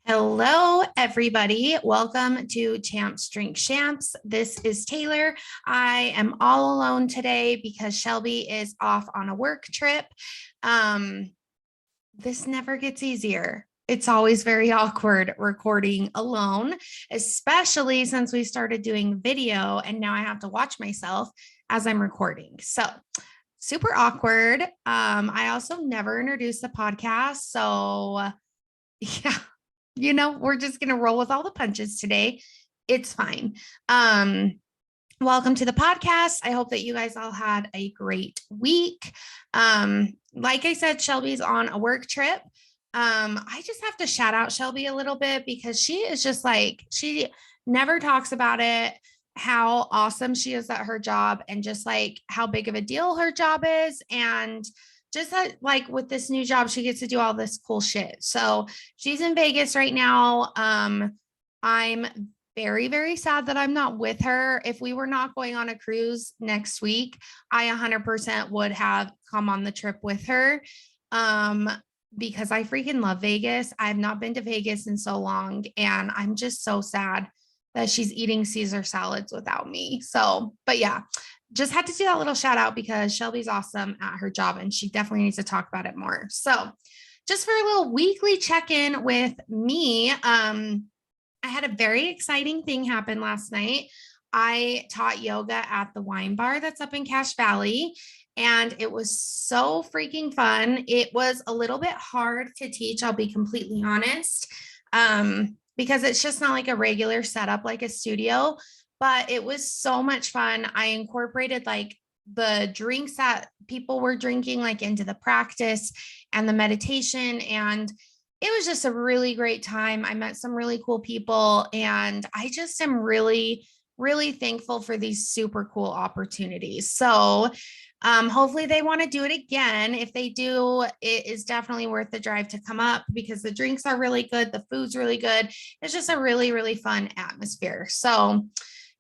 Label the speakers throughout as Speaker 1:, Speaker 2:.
Speaker 1: Hello, everybody. Welcome to Champs Drink Champs. This is Taylor. I am all alone today because Shelby is off on a work trip. This never gets easier. It's always very awkward recording alone, especially since we started doing video and now I have to watch myself as I'm recording. So super awkward. I also never introduced the podcast. So yeah, we're just going to roll with all the punches today. It's fine. Welcome to the podcast. I hope that you guys all had a great week. Like I said, Shelby's on a work trip. I just have to shout out Shelby a little bit because she is just like, she never talks about it, how awesome she is at her job and just like how big of a deal her job is. And just that, like with this new job, she gets to do all this cool shit. So she's in Vegas right now. I'm very, very sad that I'm not with her. If we were not going on a cruise next week, I 100% would have come on the trip with her. Because I freaking love Vegas. I've not been to Vegas in so long, and I'm just so sad that she's eating Caesar salads without me. So, but yeah, just had to do that little shout out because Shelby's awesome at her job and she definitely needs to talk about it more. So just for a little weekly check-in with me, I had a very exciting thing happen last night. I taught yoga at the wine bar that's up in Cache Valley, and it was so freaking fun. It was a little bit hard to teach, I'll be completely honest, because it's just not like a regular setup like a studio. But it was so much fun. I incorporated like the drinks that people were drinking like into the practice and the meditation. And it was just a really great time. I met some really cool people and I just am really, really thankful for these super cool opportunities. So hopefully they want to do it again. If they do, it is definitely worth the drive to come up because the drinks are really good. The food's really good. It's just a really, really fun atmosphere. So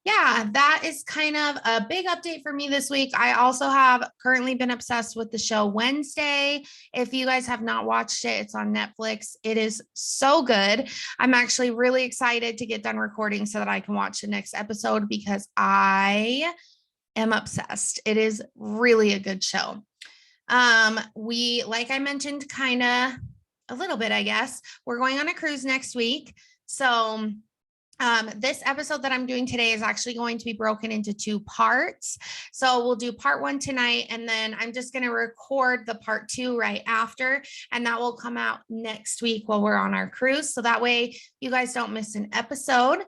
Speaker 1: yeah, that is kind of a big update for me this week. I also have currently been obsessed with the show Wednesday. If you guys have not watched it, it's on Netflix. It is so good. I'm actually really excited to get done recording so that I can watch the next episode because I am obsessed. It is really a good show. Like I mentioned, kind of a little bit, I guess, we're going on a cruise next week. So this episode that I'm doing today is actually going to be broken into two parts. So we'll do part one tonight, and then I'm just going to record the part two right after, and that will come out next week while we're on our cruise. So that way you guys don't miss an episode.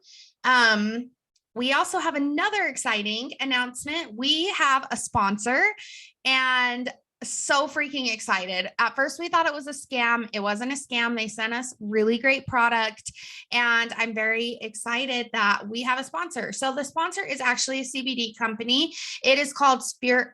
Speaker 1: We also have another exciting announcement. We have a sponsor, and so freaking excited. At first, we thought it was a scam. It wasn't a scam. They sent us really great product, and I'm very excited that we have a sponsor. So the sponsor is actually a CBD company. It is called Spirit.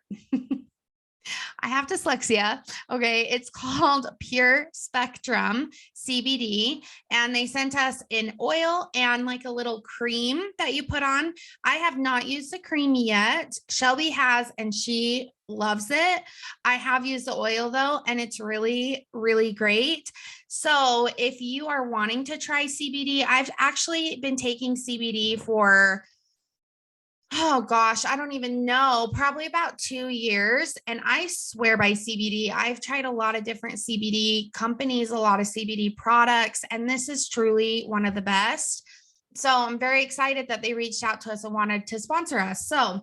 Speaker 1: I have dyslexia. Okay. It's called Pure Spectrum CBD. And they sent us an oil and like a little cream that you put on. I have not used the cream yet. Shelby has, and she loves it. I have used the oil though, and it's really, really great. So if you are wanting to try CBD, I've actually been taking CBD for oh gosh, I don't even know, probably about 2 years. And I swear by CBD. I've tried a lot of different CBD companies, a lot of CBD products, and this is truly one of the best. So I'm very excited that they reached out to us and wanted to sponsor us. So if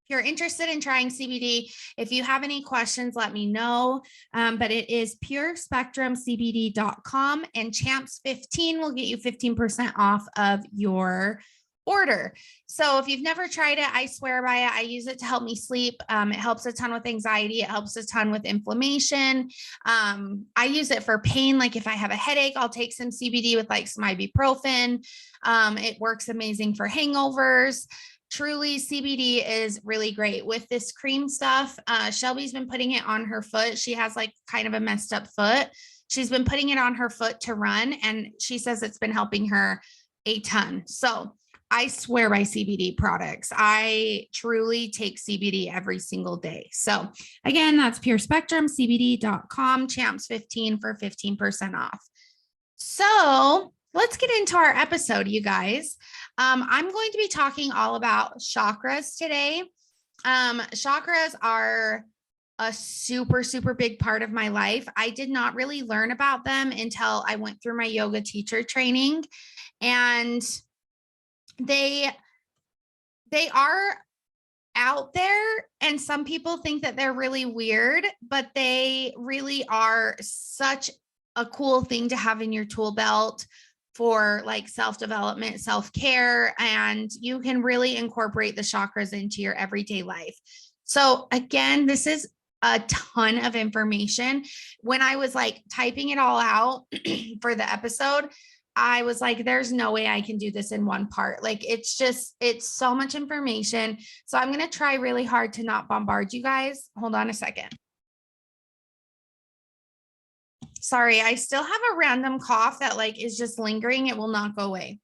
Speaker 1: you're interested in trying CBD, if you have any questions, let me know. But it is purespectrumcbd.com, and Champs15 will get you 15% off of your order. So if you've never tried it, I swear by it. I use it to help me sleep. It helps a ton with anxiety. It helps a ton with inflammation. I use it for pain. Like if I have a headache, I'll take some CBD with like some ibuprofen. It works amazing for hangovers. Truly, CBD is really great with this cream stuff. Shelby's been putting it on her foot. She has like kind of a messed up foot. She's been putting it on her foot to run, and she says it's been helping her a ton. So I swear by CBD products. I truly take CBD every single day. So again, that's purespectrumcbd.com, champs15 for 15% off. So let's get into our episode, you guys. I'm going to be talking all about chakras today. Chakras are a super, super big part of my life. I did not really learn about them until I went through my yoga teacher training, and they are out there, and some people think that they're really weird, but they really are such a cool thing to have in your tool belt for like self-development, self-care, and you can really incorporate the chakras into your everyday life. So again, this is a ton of information. When I was like typing it all out for the episode, I was like, there's no way I can do this in one part. Like, it's so much information. So I'm going to try really hard to not bombard you guys. Hold on a second. Sorry, I still have a random cough that like is just lingering. It will not go away.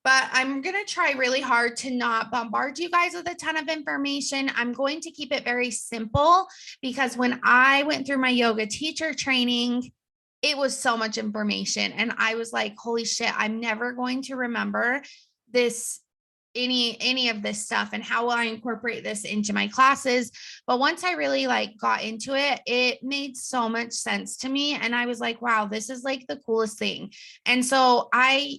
Speaker 1: But I'm going to try really hard to not bombard you guys with a ton of information. I'm going to keep it very simple because when I went through my yoga teacher training, it was so much information. And I was like, holy shit, I'm never going to remember this, any of this stuff, and how will I incorporate this into my classes? But once I really like got into it, it made so much sense to me. And I was like, wow, this is like the coolest thing. And so I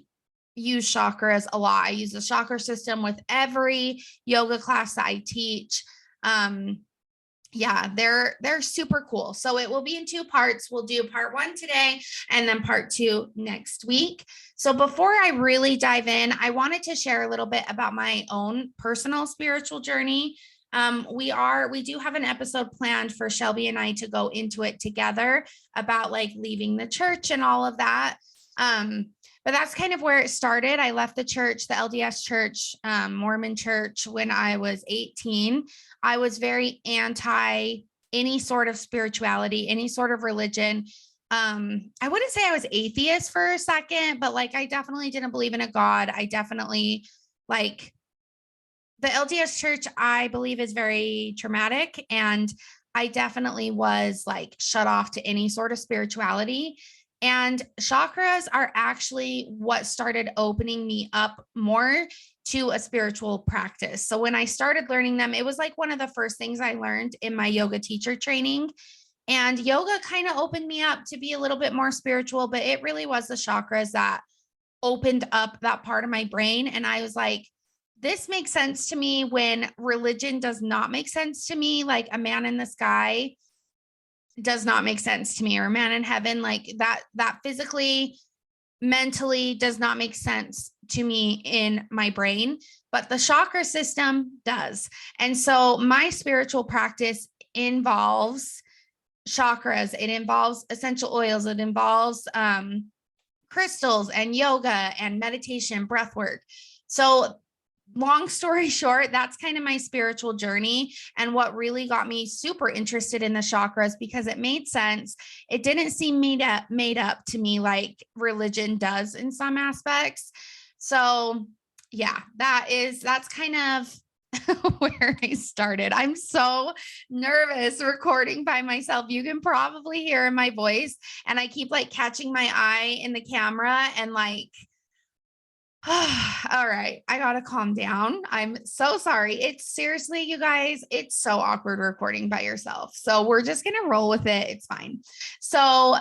Speaker 1: use chakras a lot. I use the chakra system with every yoga class that I teach. Yeah, they're super cool. So it will be in two parts. We'll do part 1 today and then part 2 next week. So before I really dive in, I wanted to share a little bit about my own personal spiritual journey. We do have an episode planned for Shelby and I to go into it together about like leaving the church and all of that. But that's kind of where it started. I left the church, the LDS church, Mormon church, when I was 18. I was very anti any sort of spirituality, any sort of religion. I wouldn't say I was atheist for a second, but like I definitely didn't believe in a God. I definitely like the LDS church, I believe, is very traumatic. And I definitely was like shut off to any sort of spirituality. And chakras are actually what started opening me up more to a spiritual practice. So when I started learning them, it was like one of the first things I learned in my yoga teacher training. And yoga kind of opened me up to be a little bit more spiritual, but it really was the chakras that opened up that part of my brain. And I was like, this makes sense to me when religion does not make sense to me. Like a man in the sky does not make sense to me, or a man in heaven, like that physically, mentally does not make sense to me in my brain, but the chakra system does. And so my spiritual practice involves chakras. It involves essential oils. It involves crystals and yoga and meditation, breath work. So long story short, that's kind of my spiritual journey and what really got me super interested in the chakras, because it made sense. It didn't seem made up to me like religion does in some aspects. So yeah, that's kind of where I started. I'm so nervous recording by myself. You can probably hear in my voice, and I keep like catching my eye in the camera and like, all right, I gotta calm down. I'm so sorry. It's seriously, you guys, it's so awkward recording by yourself. So we're just gonna roll with it. It's fine. So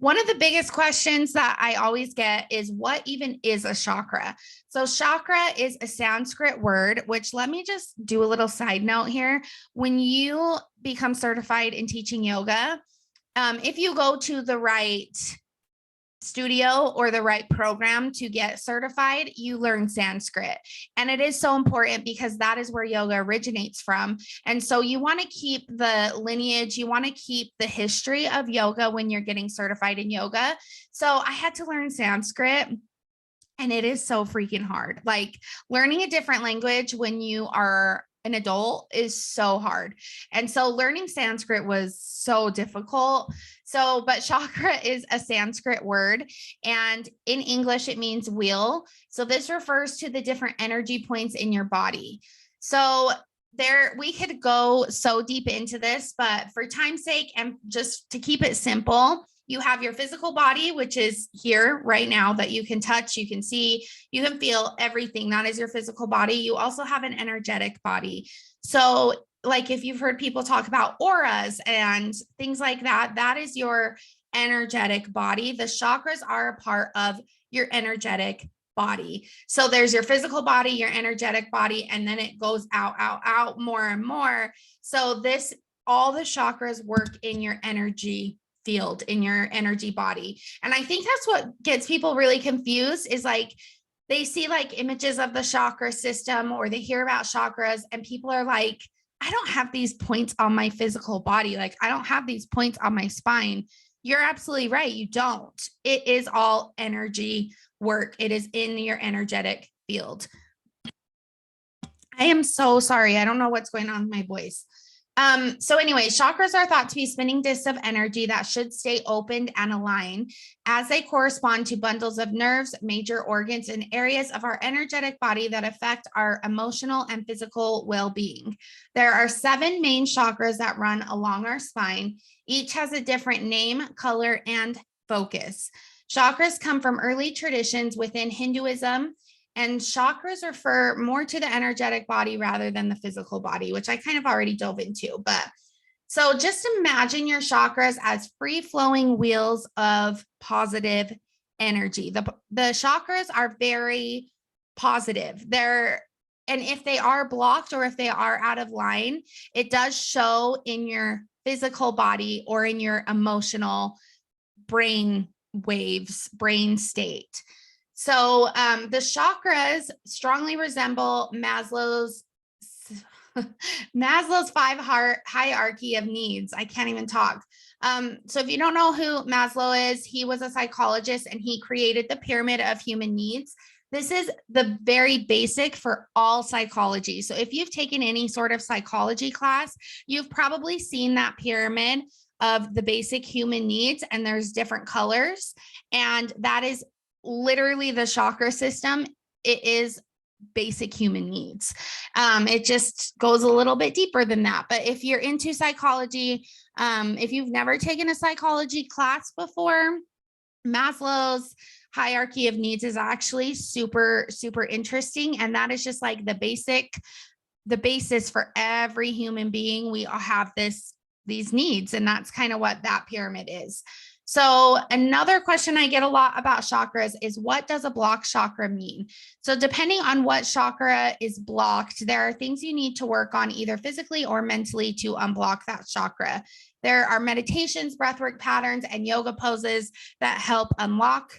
Speaker 1: one of the biggest questions that I always get is, what even is a chakra? So chakra is a Sanskrit word, which, let me just do a little side note here. When you become certified in teaching yoga, if you go to the right studio or the right program to get certified, you learn Sanskrit. And it is so important because that is where yoga originates from. And so you want to keep the lineage, you want to keep the history of yoga when you're getting certified in yoga. So I had to learn Sanskrit. And it is so freaking hard. Like learning a different language when you are an adult is so hard. And so learning Sanskrit was so difficult. So, but chakra is a Sanskrit word, and in English, it means wheel. So this refers to the different energy points in your body. So we could go so deep into this, but for time's sake and just to keep it simple, You have your physical body, which is here right now that you can touch, you can see, you can feel everything. That is your physical body. You also have an energetic body. So like if you've heard people talk about auras and things like that, that is your energetic body. The chakras are a part of your energetic body. So there's your physical body, your energetic body, and then it goes out more and more. So all the chakras work in your energy field, in your energy body. And I think that's what gets people really confused is like, they see like images of the chakra system or they hear about chakras and people are like, I don't have these points on my physical body. Like I don't have these points on my spine. You're absolutely right. You don't. It is all energy work. It is in your energetic field. I am so sorry. I don't know what's going on with my voice. So anyway, chakras are thought to be spinning discs of energy that should stay opened and aligned as they correspond to bundles of nerves, major organs, and areas of our energetic body that affect our emotional and physical well-being. There are 7 main chakras that run along our spine. Each has a different name, color, and focus. Chakras come from early traditions within Hinduism, and chakras refer more to the energetic body rather than the physical body, which I kind of already dove into. But so just imagine your chakras as free-flowing wheels of positive energy. The chakras are very positive. And if they are blocked or if they are out of line, it does show in your physical body or in your emotional brain waves, brain state. So the chakras strongly resemble Maslow's 5 hierarchy of needs. I can't even talk. So if you don't know who Maslow is, he was a psychologist and he created the pyramid of human needs. This is the very basic for all psychology. So if you've taken any sort of psychology class, you've probably seen that pyramid of the basic human needs, and there's different colors. And that is literally the chakra system. It is basic human needs. It just goes a little bit deeper than that. But if you're into psychology, if you've never taken a psychology class before, Maslow's hierarchy of needs is actually super, super interesting. And that is just like the basis for every human being. We all have these needs, and that's kind of what that pyramid is. So another question I get a lot about chakras is, what does a blocked chakra mean? So depending on what chakra is blocked, there are things you need to work on either physically or mentally to unblock that chakra. There are meditations, breathwork patterns, and yoga poses that help unlock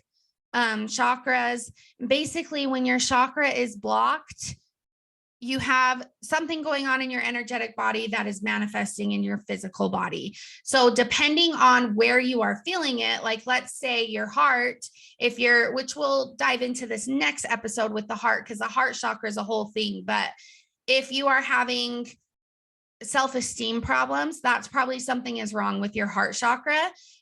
Speaker 1: chakras. Basically, when your chakra is blocked, you have something going on in your energetic body that is manifesting in your physical body. So depending on where you are feeling it, like let's say your heart, which we'll dive into this next episode with the heart, because the heart chakra is a whole thing. But if you are having self-esteem problems, that's probably something is wrong with your heart chakra,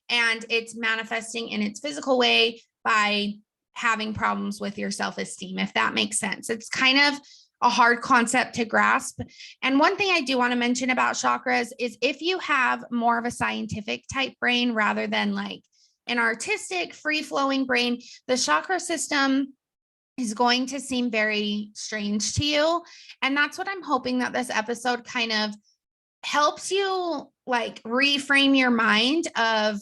Speaker 1: and it's manifesting in its physical way by having problems with your self-esteem, if that makes sense. It's kind of a hard concept to grasp. And one thing I do want to mention about chakras is if you have more of a scientific type brain rather than like an artistic, free-flowing brain, the chakra system is going to seem very strange to you. And that's what I'm hoping that this episode kind of helps you like reframe your mind of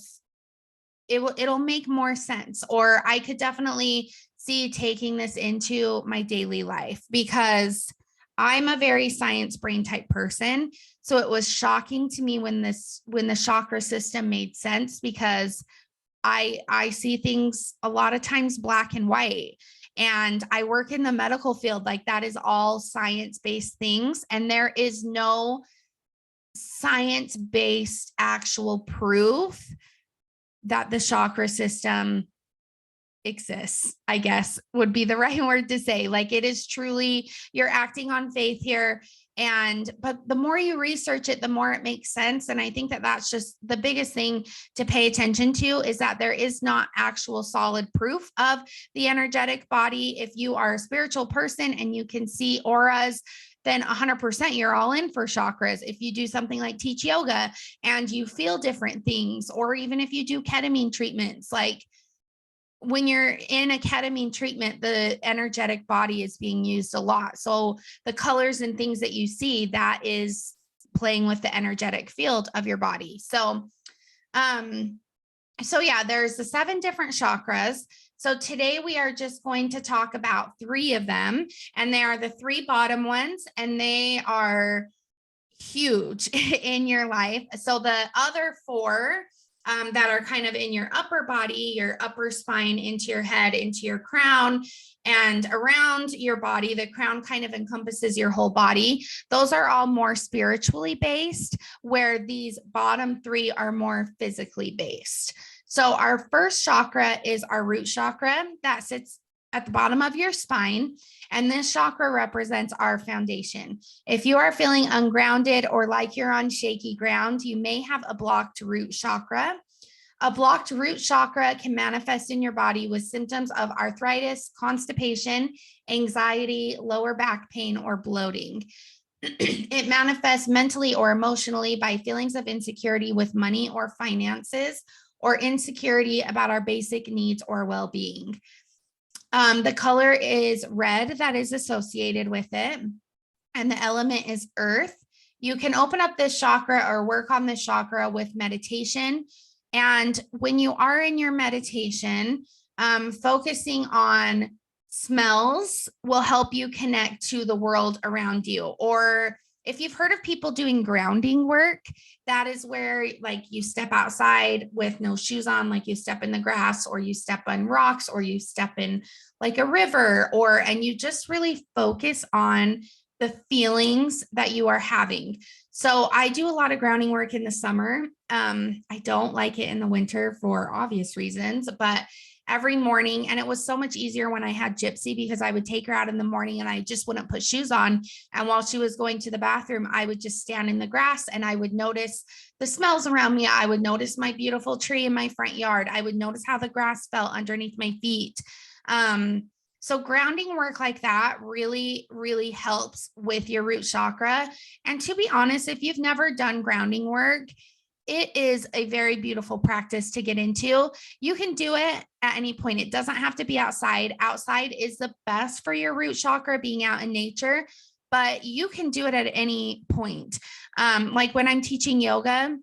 Speaker 1: it'll make more sense. Or I could definitely see taking this into my daily life because I'm a very science brain type person. So it was shocking to me when the chakra system made sense, because I see things a lot of times black and white. And I work in the medical field, like that is all science-based things. And there is no science-based actual proof that the chakra system exists, I guess would be the right word to say. Like it is truly, you're acting on faith here. But the more you research it, the more it makes sense. And I think that that's just the biggest thing to pay attention to, is that there is not actual solid proof of the energetic body. If you are a spiritual person and you can see auras, then 100% you're all in for chakras. If you do something like teach yoga and you feel different things, or even if you do ketamine treatments, like when you're in a ketamine treatment, the energetic body is being used a lot. So the colors and things that you see, that is playing with the energetic field of your body. So yeah, there's the 7 different chakras. So today we are just going to talk about 3 of them, and they are the 3 bottom ones, and they are huge in your life. So the other 4 that are kind of in your upper body, your upper spine, into your head, into your crown, and around your body. The crown kind of encompasses your whole body. Those are all more spiritually based, where these bottom 3 are more physically based. So our first chakra is our root chakra that sits at the bottom of your spine. And this chakra represents our foundation. If you are feeling ungrounded or like you're on shaky ground, you may have a blocked root chakra. A blocked root chakra can manifest in your body with symptoms of arthritis, constipation, anxiety, lower back pain, or bloating. It manifests mentally or emotionally by feelings of insecurity with money or finances, or insecurity about our basic needs or well-being. The color is red that is associated with it, and the element is earth. You can open up this chakra or work on this chakra with meditation. And when you are in your meditation, focusing on smells will help you connect to the world around you. Or if you've heard of people doing grounding work, that is where, like, you step outside with no shoes on, like you step in the grass, or you step on rocks, or you step in like a river, and you just really focus on the feelings that you are having. So I do a lot of grounding work in the summer. I don't like it in the winter for obvious reasons, but every morning, and it was so much easier when I had Gypsy, because I would take her out in the morning and I just wouldn't put shoes on. And while she was going to the bathroom, I would just stand in the grass and I would notice the smells around me. I would notice my beautiful tree in my front yard. I would notice how the grass felt underneath my feet. So grounding work like that really, really helps with your root chakra. And to be honest, if you've never done grounding work, it is a very beautiful practice to get into. You can do it at any point. It doesn't have to be outside. Outside is the best for your root chakra, being out in nature, but you can do it at any point. Like when I'm teaching yoga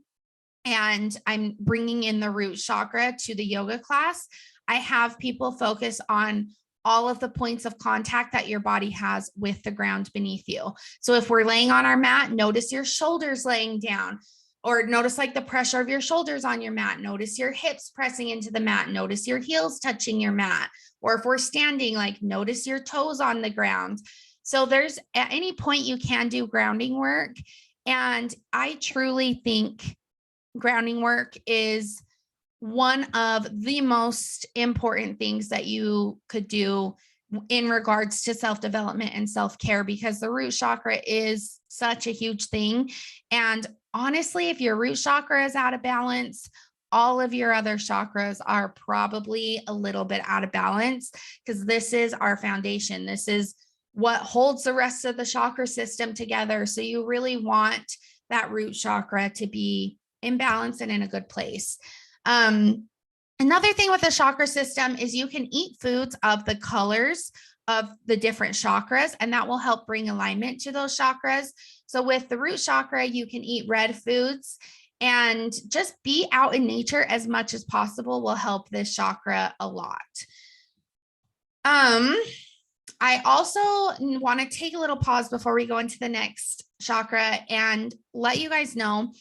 Speaker 1: and I'm bringing in the root chakra to the yoga class, I have people focus on all of the points of contact that your body has with the ground beneath you. So if we're laying on our mat, notice your shoulders laying down, or notice like the pressure of your shoulders on your mat. Notice your hips pressing into the mat. Notice your heels touching your mat. Or if we're standing, like notice your toes on the ground. So there's, at any point you can do grounding work. And I truly think grounding work is one of the most important things that you could do in regards to self-development and self-care, because the root chakra is such a huge thing. And honestly, if your root chakra is out of balance, all of your other chakras are probably a little bit out of balance, because this is our foundation. This is what holds the rest of the chakra system together. So you really want that root chakra to be in balance and in a good place. Another thing with the chakra system is you can eat foods of the colors of the different chakras, and that will help bring alignment to those chakras. So with the root chakra, you can eat red foods, and just be out in nature as much as possible will help this chakra a lot. I also want to take a little pause before we go into the next chakra and let you guys know,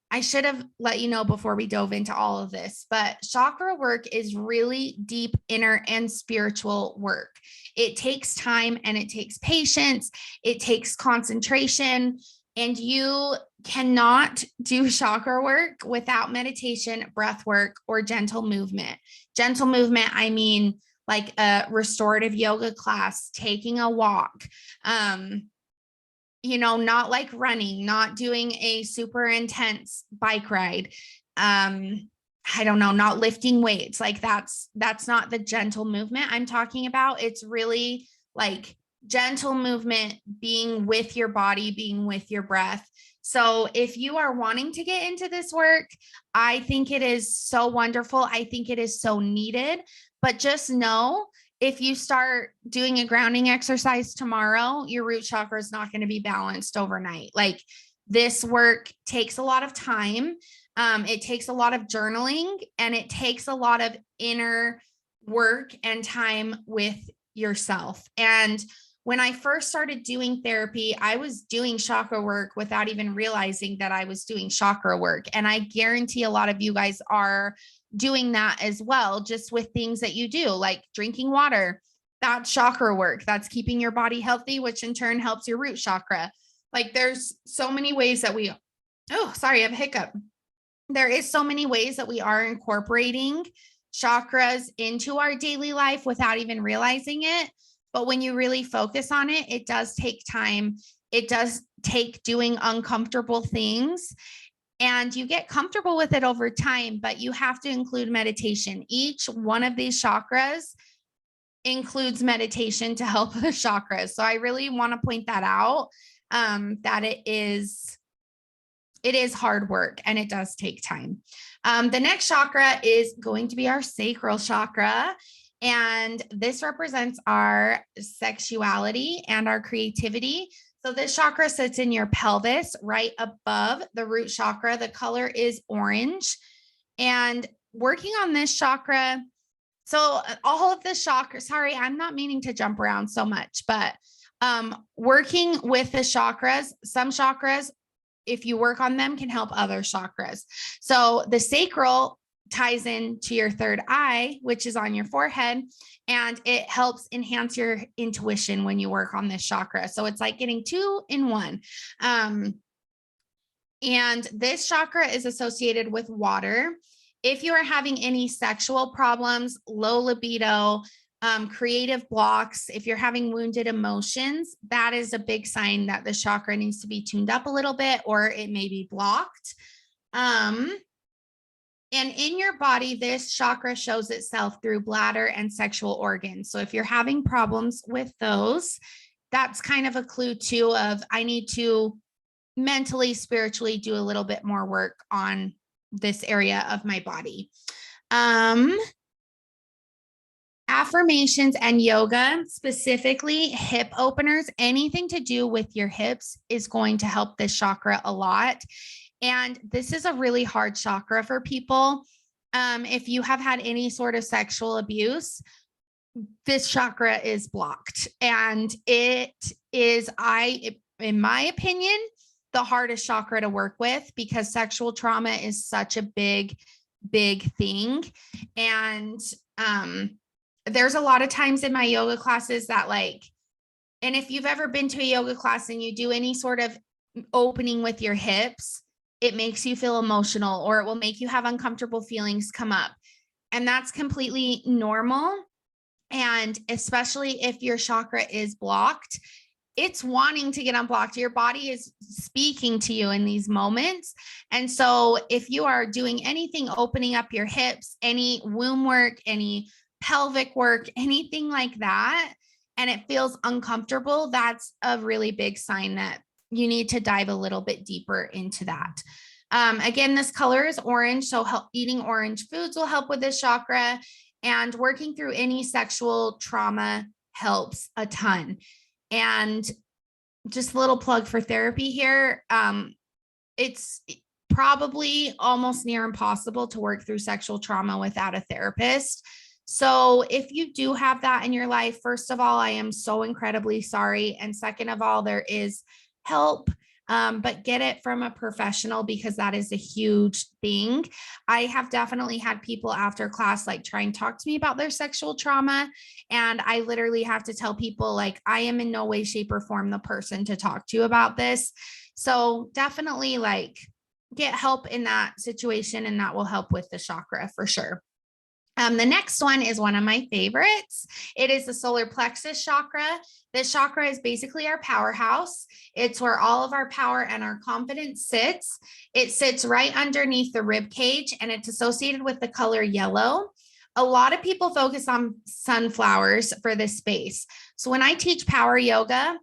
Speaker 1: I should have let you know before we dove into all of this, but chakra work is really deep inner and spiritual work. It takes time and it takes patience. It takes concentration, and you cannot do chakra work without meditation, breath work, or gentle movement. Gentle movement, I mean like a restorative yoga class, taking a walk, not like running, not doing a super intense bike ride. I don't know, not lifting weights. Like that's not the gentle movement I'm talking about. It's really like gentle movement, being with your body, being with your breath. So if you are wanting to get into this work, I think it is so wonderful. I think it is so needed, but just know if you start doing a grounding exercise tomorrow, your root chakra is not going to be balanced overnight. Like, this work takes a lot of time. It takes a lot of journaling, and it takes a lot of inner work and time with yourself. And when I first started doing therapy, I was doing chakra work without even realizing that I was doing chakra work. And I guarantee a lot of you guys are doing that as well, just with things that you do, like drinking water. That's chakra work. That's keeping your body healthy, which in turn helps your root chakra. Like, there's so many ways that oh, sorry, I have a hiccup. There is so many ways that we are incorporating chakras into our daily life without even realizing it. But when you really focus on it, it does take time. It does take doing uncomfortable things, and you get comfortable with it over time, but you have to include meditation. Each one of these chakras includes meditation to help the chakras. So I really want to point that out, that it is hard work and it does take time. The next chakra is going to be our sacral chakra. And this represents our sexuality and our creativity. So this chakra sits in your pelvis right above the root chakra. The color is orange. And working on this chakra, so all of the chakras, sorry, I'm not meaning to jump around so much, but working with the chakras, some chakras, if you work on them, can help other chakras. So the sacral ties into your third eye, which is on your forehead, and it helps enhance your intuition when you work on this chakra. So it's like getting two in one. And this chakra is associated with water. If you are having any sexual problems, low libido, creative blocks, if you're having wounded emotions, that is a big sign that the chakra needs to be tuned up a little bit, or it may be blocked. And in your body, this chakra shows itself through bladder and sexual organs. So if you're having problems with those, that's kind of a clue too of, I need to mentally, spiritually do a little bit more work on this area of my body. Affirmations and yoga, specifically hip openers, anything to do with your hips is going to help this chakra a lot. And this is a really hard chakra for people. If you have had any sort of sexual abuse, this chakra is blocked. And it is, in my opinion, the hardest chakra to work with, because sexual trauma is such a big thing. And there's a lot of times in my yoga classes that, like, and if you've ever been to a yoga class and you do any sort of opening with your hips, it makes you feel emotional, or it will make you have uncomfortable feelings come up. And that's completely normal. And especially if your chakra is blocked, it's wanting to get unblocked. Your body is speaking to you in these moments. And so if you are doing anything, opening up your hips, any womb work, any pelvic work, anything like that, and it feels uncomfortable, that's a really big sign that you need to dive a little bit deeper into that. Again, this color is orange, so eating orange foods will help with this chakra, and working through any sexual trauma helps a ton. And just a little plug for therapy here. It's probably almost near impossible to work through sexual trauma without a therapist. So if you do have that in your life, first of all, I am so incredibly sorry. And second of all, there is help, but get it from a professional, because that is a huge thing. I have definitely had people after class like try and talk to me about their sexual trauma. And I literally have to tell people, like, I am in no way, shape, or form the person to talk to about this. So definitely, like, get help in that situation, and that will help with the chakra for sure. The next one is one of my favorites. It is the solar plexus chakra. This chakra is basically our powerhouse. It's where all of our power and our confidence sits. It sits right underneath the rib cage, and it's associated with the color yellow. A lot of people focus on sunflowers for this space. So when I teach power yoga,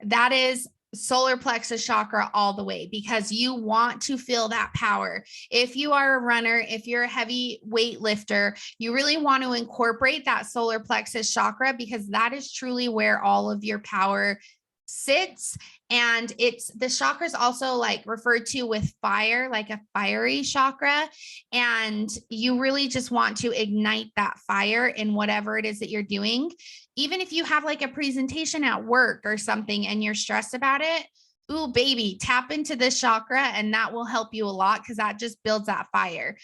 Speaker 1: that is solar plexus chakra all the way, because you want to feel that power. If you are a runner, if you're a heavy weight lifter, you really want to incorporate that solar plexus chakra, because that is truly where all of your power sits. And it's the chakra is also like referred to with fire, like a fiery chakra. And you really just want to ignite that fire in whatever it is that you're doing. Even if you have like a presentation at work or something and you're stressed about it, ooh, baby, tap into this chakra and that will help you a lot, because that just builds that fire.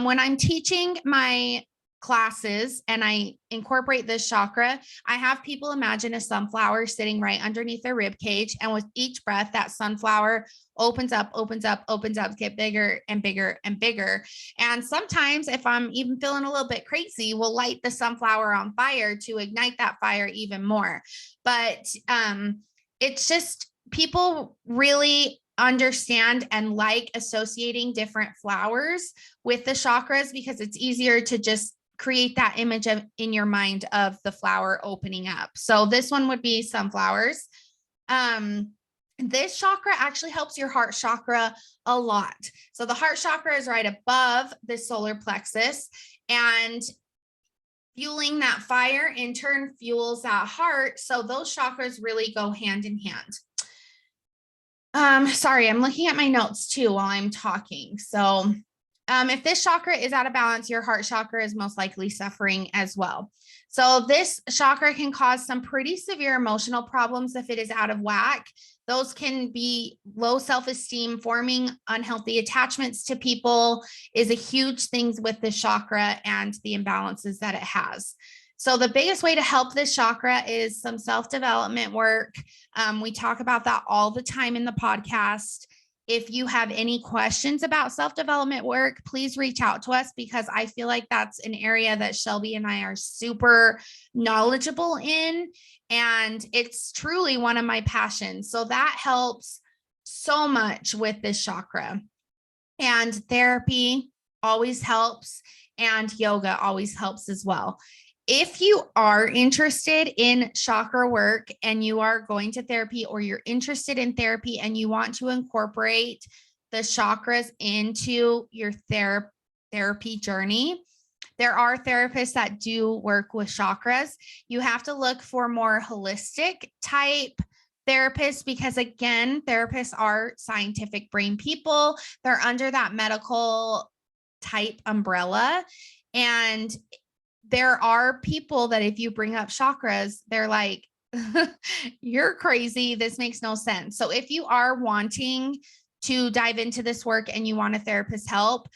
Speaker 1: When I'm teaching my classes and I incorporate this chakra, I have people imagine a sunflower sitting right underneath their rib cage. And with each breath, that sunflower opens up, get bigger and bigger and bigger. And sometimes if I'm even feeling a little bit crazy, we'll light the sunflower on fire to ignite that fire even more. But it's just people really understand and like associating different flowers with the chakras, because it's easier to just create that image in your mind of the flower opening up. So this one would be sunflowers. This chakra actually helps your heart chakra a lot. So the heart chakra is right above the solar plexus, and fueling that fire in turn fuels that heart. So those chakras really go hand in hand. Sorry, I'm looking at my notes too while I'm talking. So if this chakra is out of balance, your heart chakra is most likely suffering as well. So this chakra can cause some pretty severe emotional problems if it is out of whack. Those can be low self-esteem, forming unhealthy attachments to people is a huge thing with this chakra and the imbalances that it has. So the biggest way to help this chakra is some self-development work. We talk about that all the time in the podcast. If you have any questions about self-development work, please reach out to us, because I feel like that's an area that Shelby and I are super knowledgeable in, and it's truly one of my passions. So that helps so much with this chakra. And therapy always helps, and yoga always helps as well. If you are interested in chakra work and you are going to therapy, or you're interested in therapy and you want to incorporate the chakras into your therapy journey, there are therapists that do work with chakras. You have to look for more holistic type therapists, because again, therapists are scientific brain people. They're under that medical type umbrella. And there are people that if you bring up chakras, they're like, you're crazy. This makes no sense. So if you are wanting to dive into this work and you want a therapist help,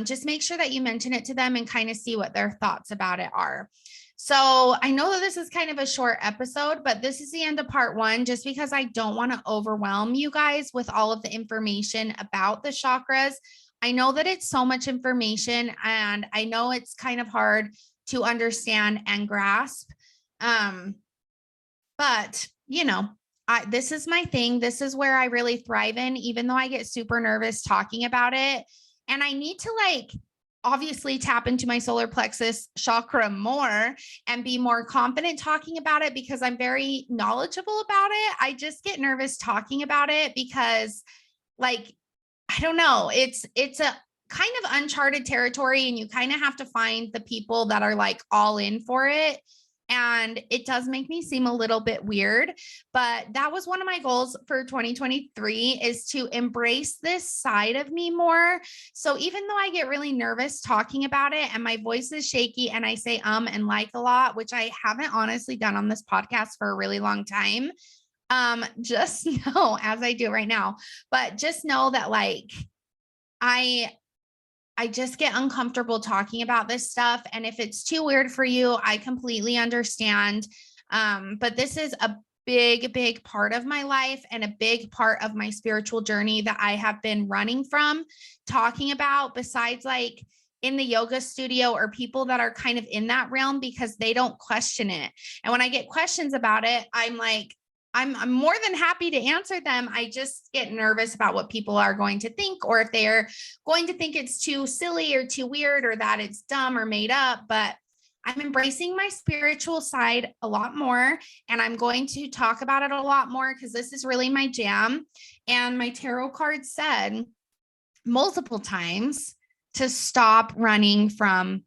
Speaker 1: just make sure that you mention it to them and kind of see what their thoughts about it are. So I know that this is kind of a short episode, but this is the end of part 1, just because I don't want to overwhelm you guys with all of the information about the chakras. I know that it's so much information, and I know it's kind of hard to understand and grasp. But you know, this is my thing. This is where I really thrive in, even though I get super nervous talking about it. And I need to obviously tap into my solar plexus chakra more and be more confident talking about it, because I'm very knowledgeable about it. I just get nervous talking about it because I don't know, it's a kind of uncharted territory, and you kind of have to find the people that are all in for it. And it does make me seem a little bit weird, but that was one of my goals for 2023, is to embrace this side of me more. So even though I get really nervous talking about it and my voice is shaky and I say and like a lot, which I haven't honestly done on this podcast for a really long time, just know, as I do right now, but just know that I just get uncomfortable talking about this stuff. And if it's too weird for you, I completely understand. But this is a big part of my life and a big part of my spiritual journey that I have been running from talking about, besides in the yoga studio or people that are kind of in that realm, because they don't question it. And when I get questions about it, I'm like, I'm more than happy to answer them. I just get nervous about what people are going to think, or if they're going to think it's too silly or too weird or that it's dumb or made up. But I'm embracing my spiritual side a lot more, and I'm going to talk about it a lot more because this is really my jam. And my tarot card said multiple times to stop running from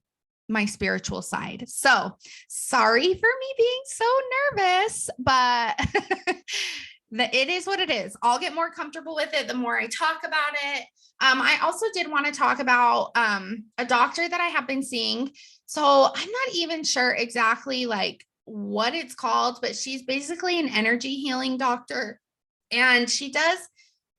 Speaker 1: my spiritual side. So sorry for me being so nervous, but it is what it is. I'll get more comfortable with it the more I talk about it. I also did want to talk about a doctor that I have been seeing. So I'm not even sure exactly like what it's called, but she's basically an energy healing doctor. And she does,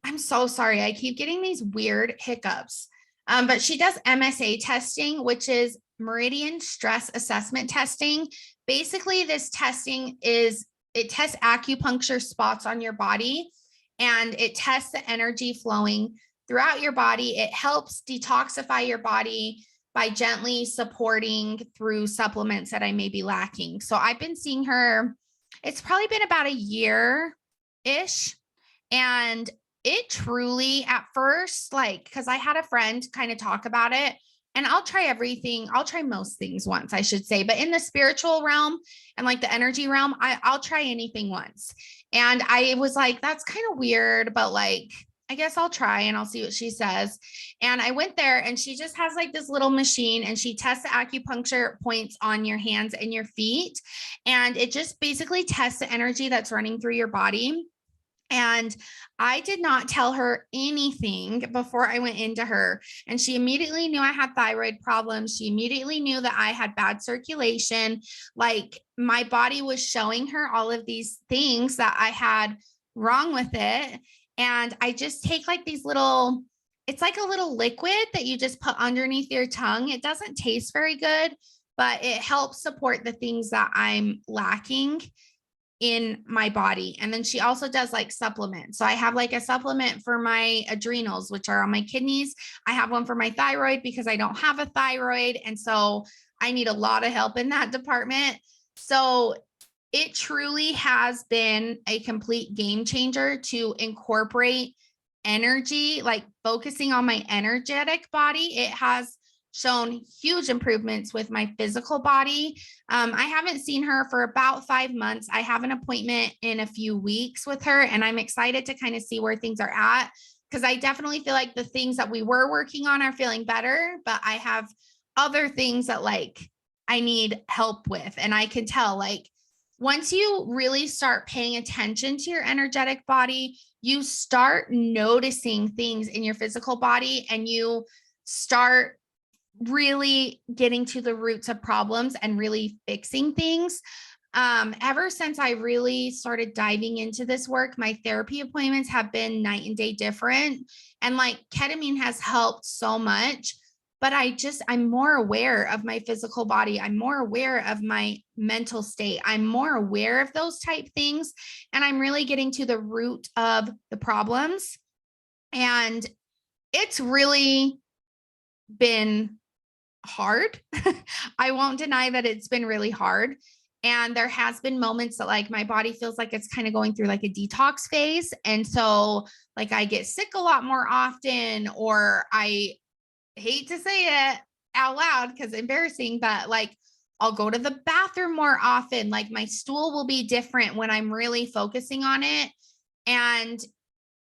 Speaker 1: I'm so sorry, I keep getting these weird hiccups. But she does MSA testing, which is meridian stress assessment testing. Basically, this testing it tests acupuncture spots on your body, and it tests the energy flowing throughout your body. It helps detoxify your body by gently supporting through supplements that I may be lacking. So I've been seeing her, it's probably been about a year-ish. And it truly at first, like, because I had a friend kind of talk about it, and I'll try everything. I'll try most things once, I should say. But in the spiritual realm and like the energy realm, I'll try anything once. And I was like, that's kind of weird, but like, I guess I'll try and I'll see what she says. And I went there, and she just has like this little machine, and she tests the acupuncture points on your hands and your feet. And it just basically tests the energy that's running through your body. And I did not tell her anything before I went into her. And she immediately knew I had thyroid problems. She immediately knew that I had bad circulation. Like my body was showing her all of these things that I had wrong with it. And I just take like these little, it's like a little liquid that you just put underneath your tongue. It doesn't taste very good, but it helps support the things that I'm lacking in my body. And then she also does like supplements. So I have like a supplement for my adrenals, which are on my kidneys. I have one for my thyroid because I don't have a thyroid. And so I need a lot of help in that department. So it truly has been a complete game changer to incorporate energy, like focusing on my energetic body. It has shown huge improvements with my physical body. I haven't seen her for about 5 months. I have an appointment in a few weeks with her, and I'm excited to kind of see where things are at, because I definitely feel like the things that we were working on are feeling better, but I have other things that like I need help with. And I can tell like once you really start paying attention to your energetic body, you start noticing things in your physical body, and you start really getting to the roots of problems and really fixing things. Ever since I really started diving into this work, my therapy appointments have been night and day different. And like ketamine has helped so much, but I'm more aware of my physical body. I'm more aware of my mental state. I'm more aware of those type things. And I'm really getting to the root of the problems. And it's really been hard. I won't deny that it's been really hard. And there has been moments that like my body feels like it's kind of going through like a detox phase. And so like I get sick a lot more often, or I hate to say it out loud because embarrassing, but like I'll go to the bathroom more often. Like my stool will be different when I'm really focusing on it. And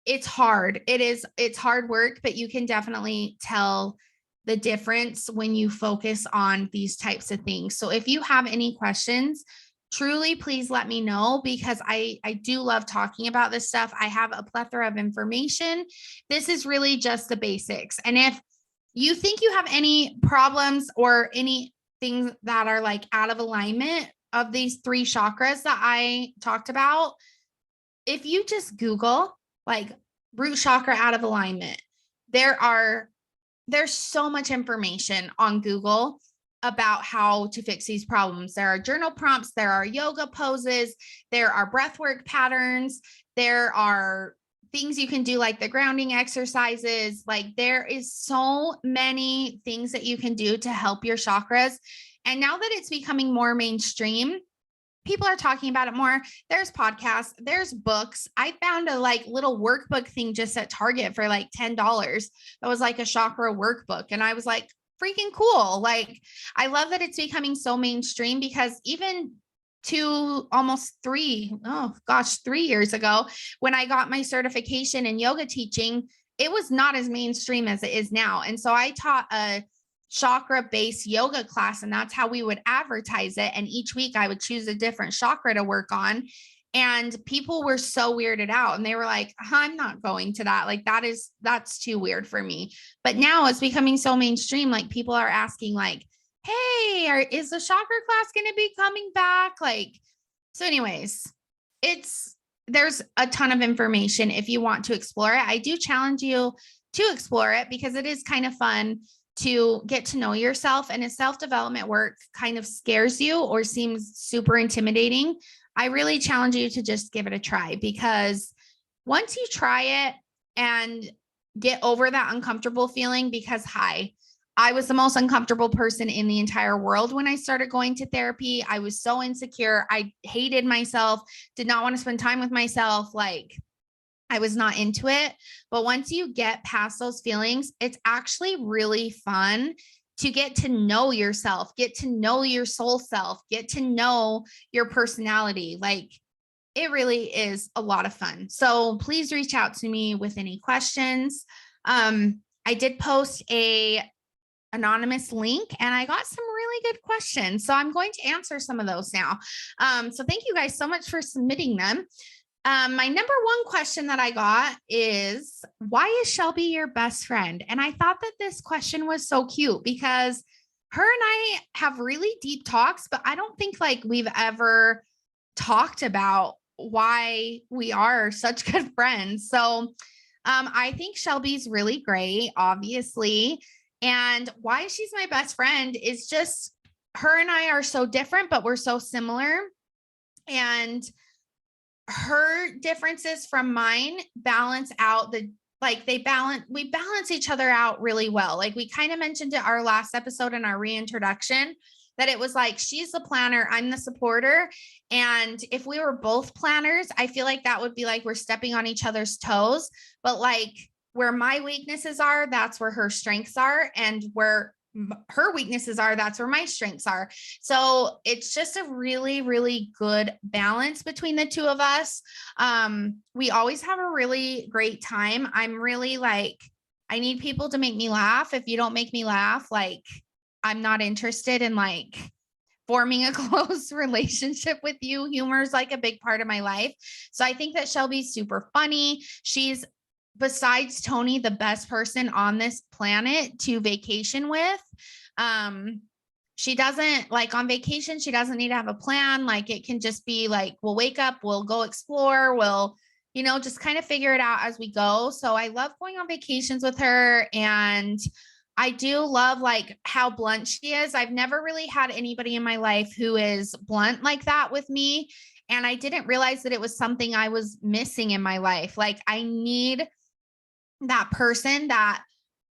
Speaker 1: it's hard. It's hard work, but you can definitely tell the difference when you focus on these types of things. So if you have any questions, truly, please let me know, because I do love talking about this stuff. I have a plethora of information. This is really just the basics. And if you think you have any problems or any things that are like out of alignment of these 3 chakras that I talked about, if you just Google like root chakra out of alignment, there's so much information on Google about how to fix these problems. There are journal prompts, there are yoga poses, there are breathwork patterns, there are things you can do like the grounding exercises. Like there is so many things that you can do to help your chakras. And now that it's becoming more mainstream, people are talking about it more. There's podcasts, there's books. I found a like little workbook thing just at Target for like $10. That was like a chakra workbook. And I was like, freaking cool. Like, I love that it's becoming so mainstream, because even almost 3 years ago, when I got my certification in yoga teaching, it was not as mainstream as it is now. And so I taught a chakra-based yoga class, and that's how we would advertise it. And each week I would choose a different chakra to work on. And people were so weirded out, and they were like, I'm not going to that. Like, that's too weird for me. But now it's becoming so mainstream. Like, people are asking like, hey, is the chakra class going to be coming back? Like, so anyways, there's a ton of information if you want to explore it. I do challenge you to explore it, because it is kind of fun to get to know yourself. And if self-development work kind of scares you or seems super intimidating, I really challenge you to just give it a try, because once you try it and get over that uncomfortable feeling, because I was the most uncomfortable person in the entire world when I started going to therapy. I was so insecure. I hated myself, did not want to spend time with myself. Like, I was not into it. But once you get past those feelings, it's actually really fun to get to know yourself, get to know your soul self, get to know your personality. Like, it really is a lot of fun. So please reach out to me with any questions. I did post a anonymous link, and I got some really good questions. So I'm going to answer some of those now. So thank you guys so much for submitting them. My number one question that I got is, why is Shelby your best friend? And I thought that this question was so cute, because her and I have really deep talks, but I don't think like we've ever talked about why we are such good friends. So I think Shelby's really great, obviously. And why she's my best friend is just, her and I are so different, but we're so similar. And her differences from mine balance out we balance each other out really well. Like, we kind of mentioned it our last episode in our reintroduction, that it was like, she's the planner, I'm the supporter. And if we were both planners, I feel like that would be like we're stepping on each other's toes. But like, where my weaknesses are, that's where her strengths are. And where her weaknesses are, that's where my strengths are. So it's just a really, really good balance between the two of us. We always have a really great time. I'm really like, I need people to make me laugh. If you don't make me laugh, like, I'm not interested in like forming a close relationship with you. Humor is like a big part of my life. So I think that Shelby's super funny. She's, besides Tony, the best person on this planet to vacation with. She doesn't, like, on vacation, she doesn't need to have a plan. Like, it can just be like, we'll wake up, we'll go explore, we'll, just kind of figure it out as we go. So I love going on vacations with her. And I do love like how blunt she is. I've never really had anybody in my life who is blunt like that with me. And I didn't realize that it was something I was missing in my life. Like, I need that person that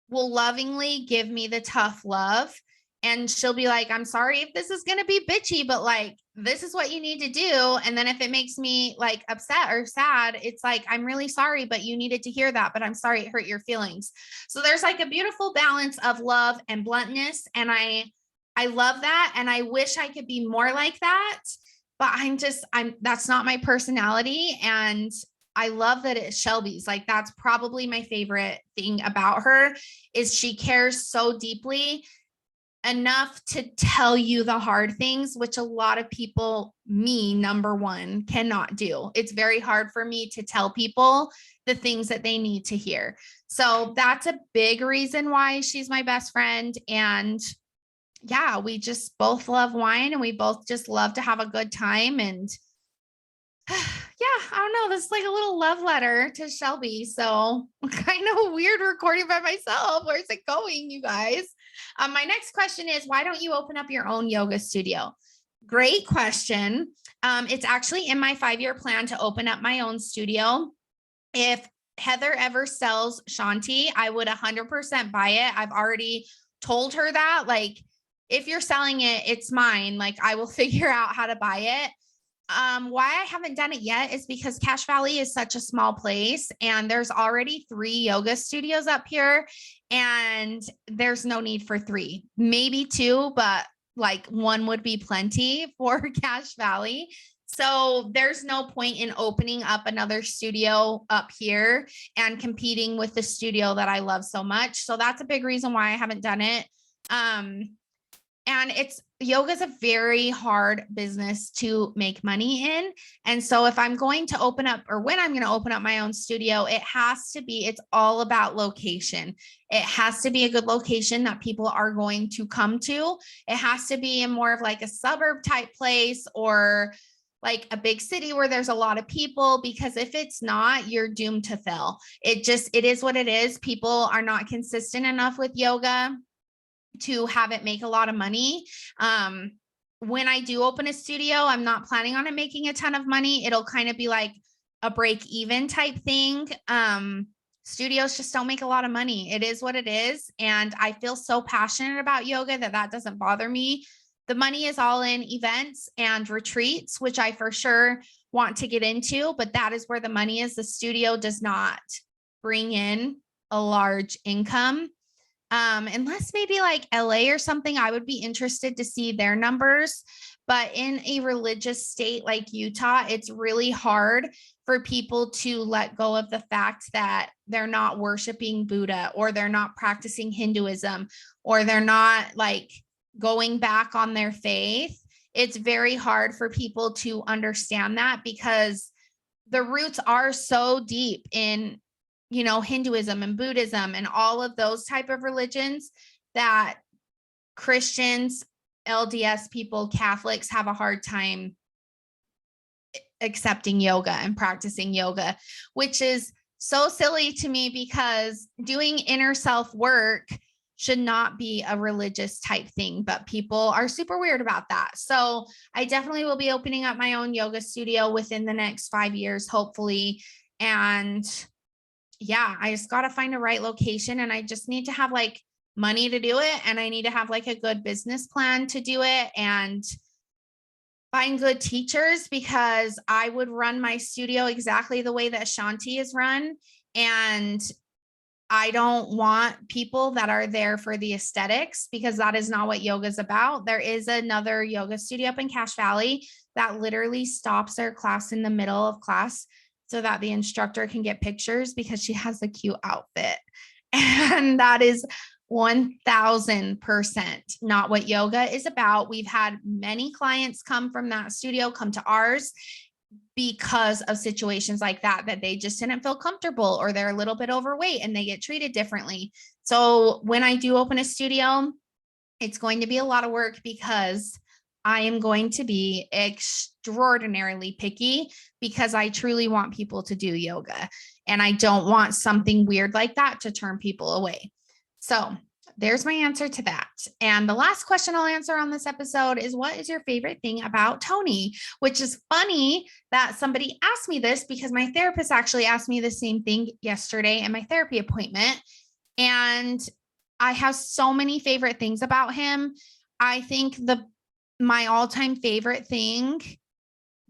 Speaker 1: will lovingly give me the tough love. And she'll be like, I'm sorry if this is going to be bitchy, but like, this is what you need to do. And then if it makes me like upset or sad, it's like, I'm really sorry, but you needed to hear that, but I'm sorry it hurt your feelings. So there's like a beautiful balance of love and bluntness. And I love that. And I wish I could be more like that, but that's not my personality. And I love that it's Shelby's. Like, that's probably my favorite thing about her, is she cares so deeply enough to tell you the hard things, which a lot of people, me, number one, cannot do. It's very hard for me to tell people the things that they need to hear. So that's a big reason why she's my best friend. And yeah, we just both love wine, and we both just love to have a good time. And yeah, I don't know. This is like a little love letter to Shelby. So kind of weird recording by myself. Where's it going, you guys? My next question is, why don't you open up your own yoga studio? Great question. It's actually in my 5-year plan to open up my own studio. If Heather ever sells Shanti, I would 100% buy it. I've already told her that, like, if you're selling it, it's mine. Like, I will figure out how to buy it. Why I haven't done it yet is because Cache Valley is such a small place and there's already 3 yoga studios up here and there's no need for 3, maybe 2, but like 1 would be plenty for Cache Valley. So there's no point in opening up another studio up here and competing with the studio that I love so much. So that's a big reason why I haven't done it. And yoga is a very hard business to make money in. And so if I'm going to open up, or when I'm going to open up my own studio, it's all about location. It has to be a good location that people are going to come to. It has to be in more of like a suburb type place or like a big city where there's a lot of people, because if it's not, you're doomed to fail. It is what it is. People are not consistent enough with yoga to have it make a lot of money. When I do open a studio, I'm not planning on it making a ton of money. It'll kind of be like a break even type thing. Studios just don't make a lot of money. It is what it is. And I feel so passionate about yoga that doesn't bother me. The money is all in events and retreats, which I for sure want to get into, but that is where the money is. The studio does not bring in a large income. Unless maybe like LA or something, I would be interested to see their numbers. But in a religious state like Utah, it's really hard for people to let go of the fact that they're not worshiping Buddha, or they're not practicing Hinduism, or they're not like going back on their faith. It's very hard for people to understand that because the roots are so deep in Hinduism and Buddhism and all of those type of religions that Christians, LDS people, Catholics have a hard time accepting yoga and practicing yoga, which is so silly to me because doing inner self work should not be a religious type thing, but people are super weird about that. So I definitely will be opening up my own yoga studio within the next 5 years, hopefully. And yeah, I just got to find a right location, and I just need to have like money to do it. And I need to have like a good business plan to do it and find good teachers, because I would run my studio exactly the way that Shanti is run. And I don't want people that are there for the aesthetics, because that is not what yoga is about. There is another yoga studio up in Cache Valley that literally stops their class in the middle of class so that the instructor can get pictures because she has a cute outfit. And that is 1000% not what yoga is about. We've had many clients come from that studio, come to ours because of situations like that they just didn't feel comfortable, or they're a little bit overweight and they get treated differently. So when I do open a studio, it's going to be a lot of work because I am going to be extraordinarily picky, because I truly want people to do yoga and I don't want something weird like that to turn people away. So there's my answer to that. And the last question I'll answer on this episode is, what is your favorite thing about Tony? Which is funny that somebody asked me this, because my therapist actually asked me the same thing yesterday in my therapy appointment. And I have so many favorite things about him. I think my all-time favorite thing,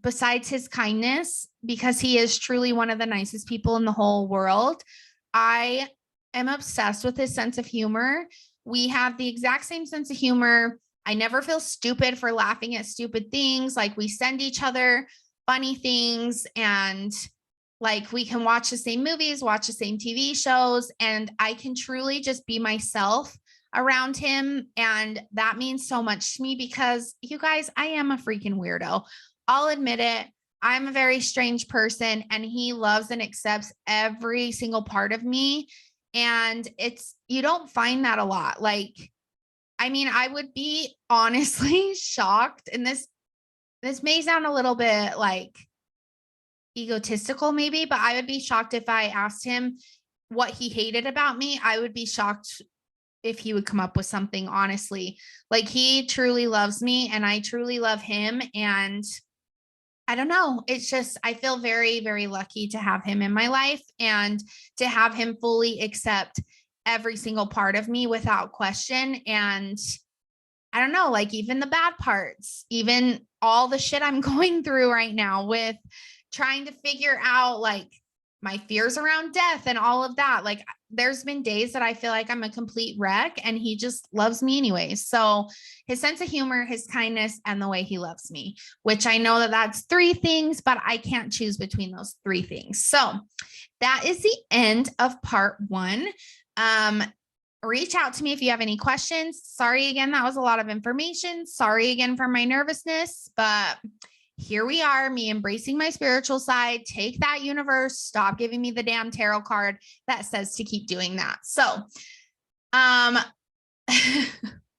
Speaker 1: besides his kindness, because he is truly one of the nicest people in the whole world, I am obsessed with his sense of humor. We have the exact same sense of humor. I never feel stupid for laughing at stupid things. Like, we send each other funny things, and like we can watch the same movies, watch the same TV shows, and I can truly just be myself around him. And that means so much to me, because you guys, I am a freaking weirdo. I'll admit it. I'm a very strange person, and he loves and accepts every single part of me. And you don't find that a lot. Like, I mean, I would be honestly shocked, and this may sound a little bit like egotistical maybe, but I would be shocked if I asked him what he hated about me. I would be shocked if he would come up with something, honestly. Like, he truly loves me and I truly love him. And I don't know. It's just, I feel very, very lucky to have him in my life and to have him fully accept every single part of me without question. And I don't know, like even the bad parts, even all the shit I'm going through right now with trying to figure out like my fears around death and all of that. Like there's been days that I feel like I'm a complete wreck and he just loves me anyways. So his sense of humor, his kindness, and the way he loves me, which I know that that's three things, but I can't choose between those three things. So that is the end of part one. Reach out to me if you have any questions. Sorry again, that was a lot of information. Sorry again for my nervousness, but here we are, me embracing my spiritual side. Take that, universe. Stop giving me the damn tarot card that says to keep doing that. So, what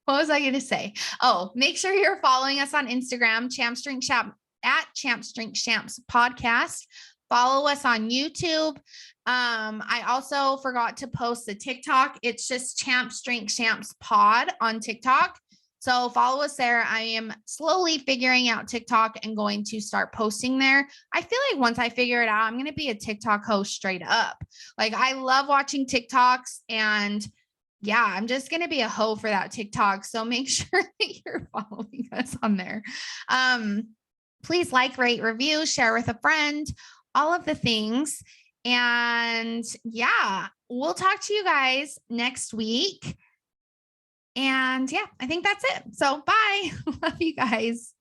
Speaker 1: was I going to say? Oh, make sure you're following us on Instagram, Champs Drink Champ at Champs Drink Champs podcast. Follow us on YouTube. I also forgot to post the TikTok. It's just Champs Drink Champs pod on TikTok. So follow us there. I am slowly figuring out TikTok and going to start posting there. I feel like once I figure it out, I'm going to be a TikTok host straight up. Like I love watching TikToks, and yeah, I'm just going to be a hoe for that TikTok. So make sure that you're following us on there. Please like, rate, review, share with a friend, all of the things. And yeah, we'll talk to you guys next week. And yeah, I think that's it. So bye. Love you guys.